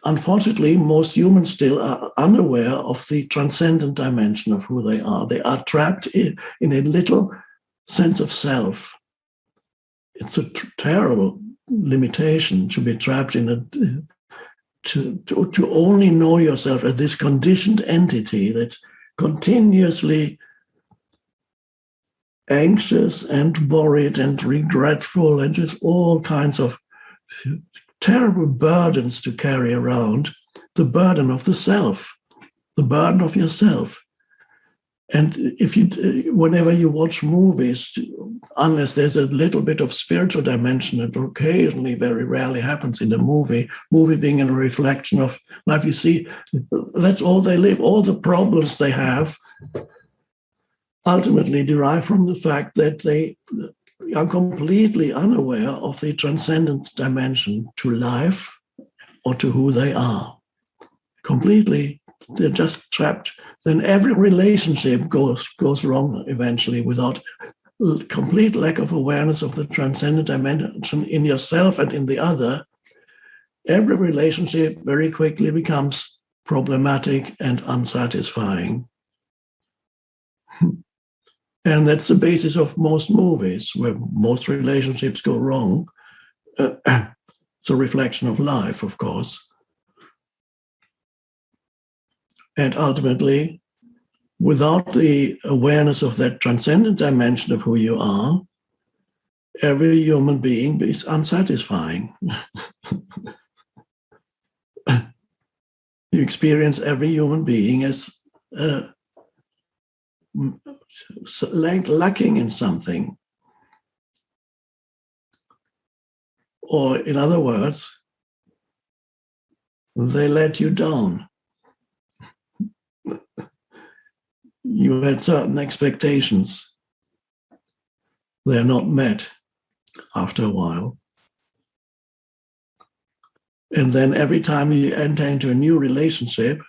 unfortunately, most humans still are unaware of the transcendent dimension of who they are. They are trapped in a little sense of self. It's a terrible limitation to be trapped in to only know yourself as this conditioned entity that's continuously anxious and worried and regretful and just all kinds of terrible burdens to carry around. The burden of the self, the burden of yourself. And whenever you watch movies, unless there's a little bit of spiritual dimension that occasionally, very rarely happens in a movie being a reflection of life, you see, that's all they live. All the problems they have ultimately derive from the fact that they are completely unaware of the transcendent dimension to life or to who they are. Completely, they're just trapped. Then every relationship goes wrong eventually without complete lack of awareness of the transcendent dimension in yourself and in the other. Every relationship very quickly becomes problematic and unsatisfying. And that's the basis of most movies, where most relationships go wrong. It's a reflection of life, of course. And ultimately, without the awareness of that transcendent dimension of who you are, every human being is unsatisfying. You experience every human being as lacking in something. Or in other words, they let you down. You had certain expectations. They're not met after a while. And then every time you enter into a new relationship,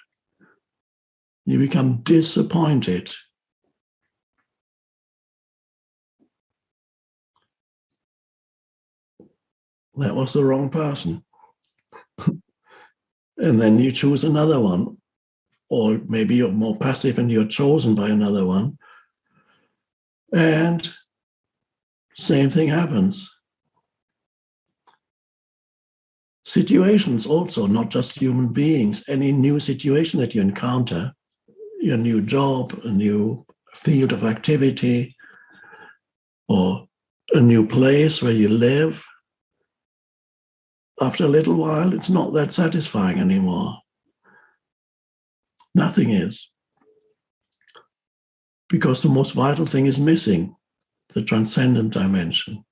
you become disappointed. That was the wrong person. And then you choose another one. Or maybe you're more passive and you're chosen by another one. And same thing happens. Situations also, not just human beings, any new situation that you encounter, your new job, a new field of activity, or a new place where you live, after a little while, it's not that satisfying anymore. Nothing is. Because the most vital thing is missing, the transcendent dimension.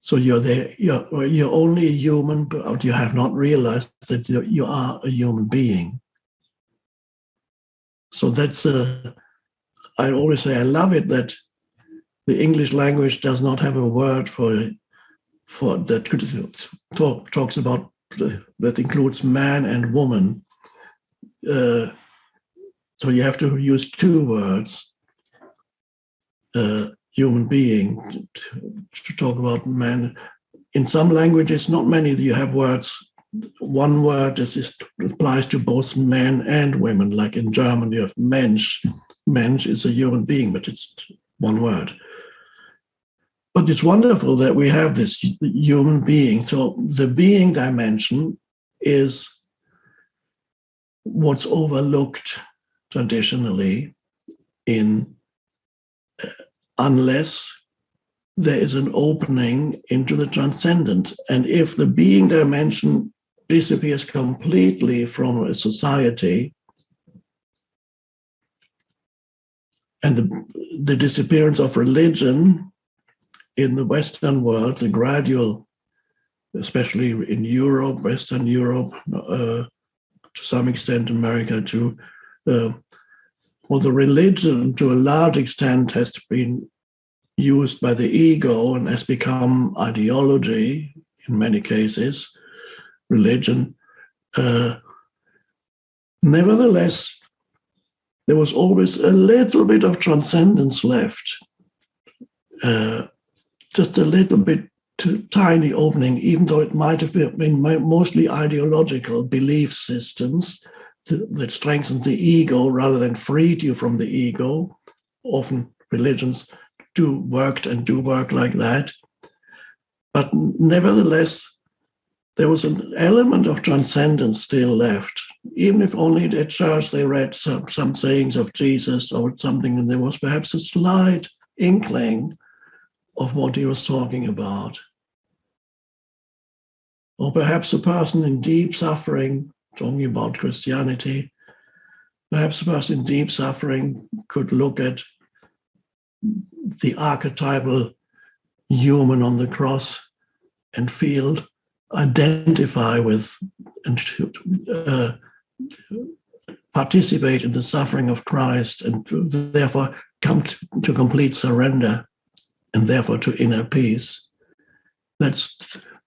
So you're there, you're only a human, but you have not realized that you are a human being. So that's I always say I love it that the English language does not have a word for that talks about that includes man and woman. So you have to use two words, human being, to talk about man. In some languages, not many, you have words. One word applies to both men and women. Like in German, you have Mensch. Mensch is a human being, but it's one word. But it's wonderful that we have this human being. So the being dimension is what's overlooked traditionally unless there is an opening into the transcendent. And if the being dimension disappears completely from a society, and the disappearance of religion in the Western world, the gradual, especially in Europe, Western Europe, to some extent America too, well, the religion to a large extent has been used by the ego and has become ideology in many cases, religion. Nevertheless, there was always a little bit of transcendence left, just a little bit tiny opening, even though it might have been mostly ideological belief systems that strengthened the ego rather than freed you from the ego. Often religions do work like that. But nevertheless, there was an element of transcendence still left. Even if only at church they read some sayings of Jesus or something, and there was perhaps a slight inkling of what he was talking about. Or perhaps a person in deep suffering, talking about Christianity, perhaps a person in deep suffering could look at the archetypal human on the cross and feel, identify with, and participate in the suffering of Christ, and therefore come to complete surrender, and therefore to inner peace.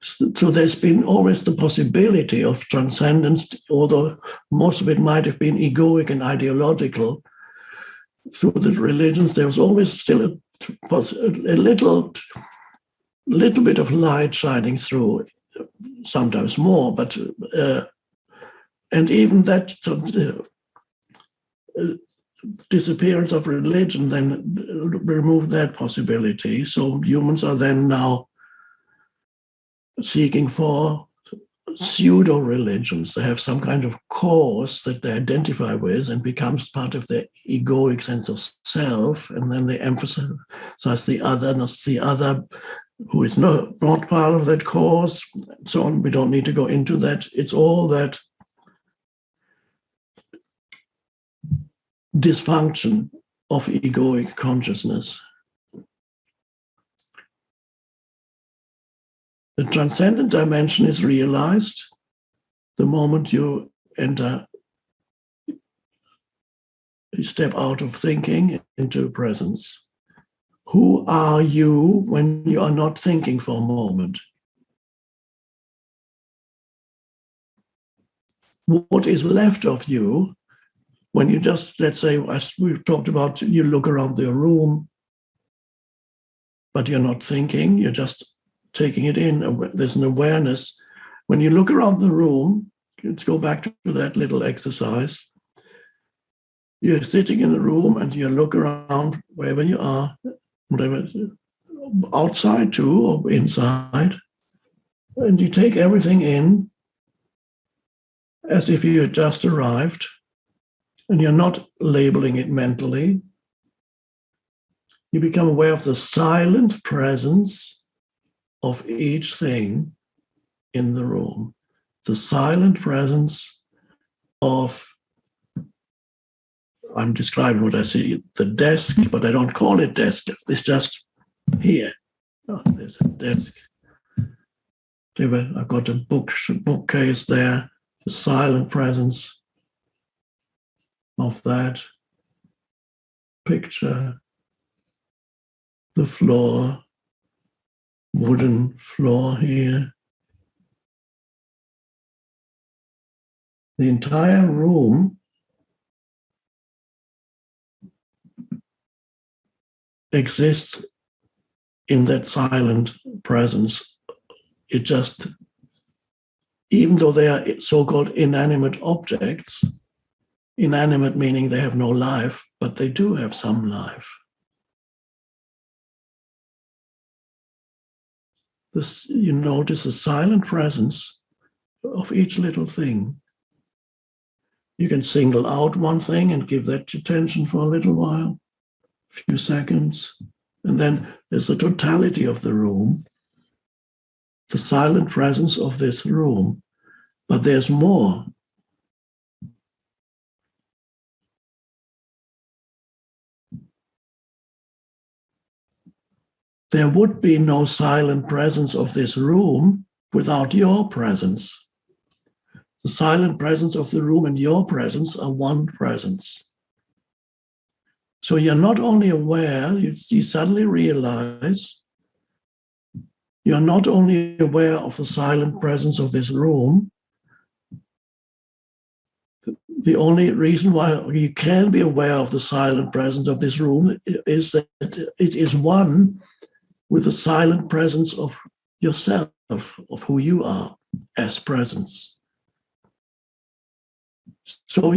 So there's been always the possibility of transcendence, although most of it might have been egoic and ideological. Through the religions, there was always still a little bit of light shining through, sometimes more, but and even that disappearance of religion then removed that possibility. So humans are then now seeking for pseudo-religions. They have some kind of cause that they identify with and becomes part of their egoic sense of self, and then they emphasize the otherness, the other who is not part of that cause, and so on. We don't need to go into that. It's all that dysfunction of egoic consciousness. The transcendent dimension is realized the moment you step out of thinking into presence. Who are you when you are not thinking for a moment? What is left of you when you just, let's say, as we've talked about, you look around the room, but you're not thinking, you're just taking it in. There's an awareness. When you look around the room, let's go back to that little exercise. You're sitting in the room and you look around wherever you are, whatever, outside too or inside, and you take everything in as if you had just arrived, and you're not labeling it mentally. You become aware of the silent presence of each thing in the room, the silent presence of, I'm describing what I see, the desk, but I don't call it desk. It's just here. Oh, there's a desk. I've got a bookcase there, the silent presence of that picture, the floor, wooden floor here. The entire room exists in that silent presence. It just, even though they are so-called inanimate objects, inanimate meaning they have no life, but they do have some life. This, you notice a silent presence of each little thing. You can single out one thing and give that attention for a little while, a few seconds, and then there's the totality of the room, the silent presence of this room. But there's more. There would be no silent presence of this room without your presence. The silent presence of the room and your presence are one presence. So you're not only aware, you suddenly realize you're not only aware of the silent presence of this room. The only reason why you can be aware of the silent presence of this room is that it is one with the silent presence of yourself, of who you are as presence. So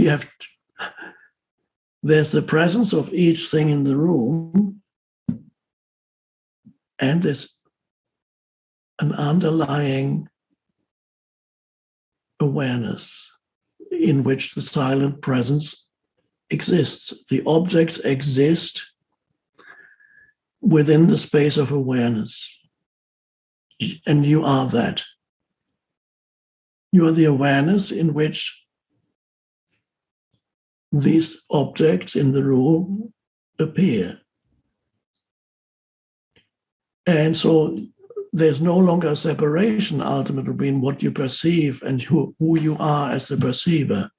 there's the presence of each thing in the room, and there's an underlying awareness in which the silent presence exists. The objects exist within the space of awareness, and you are that. You are the awareness in which these objects in the room appear. And so there's no longer a separation ultimately between what you perceive and who you are as the perceiver.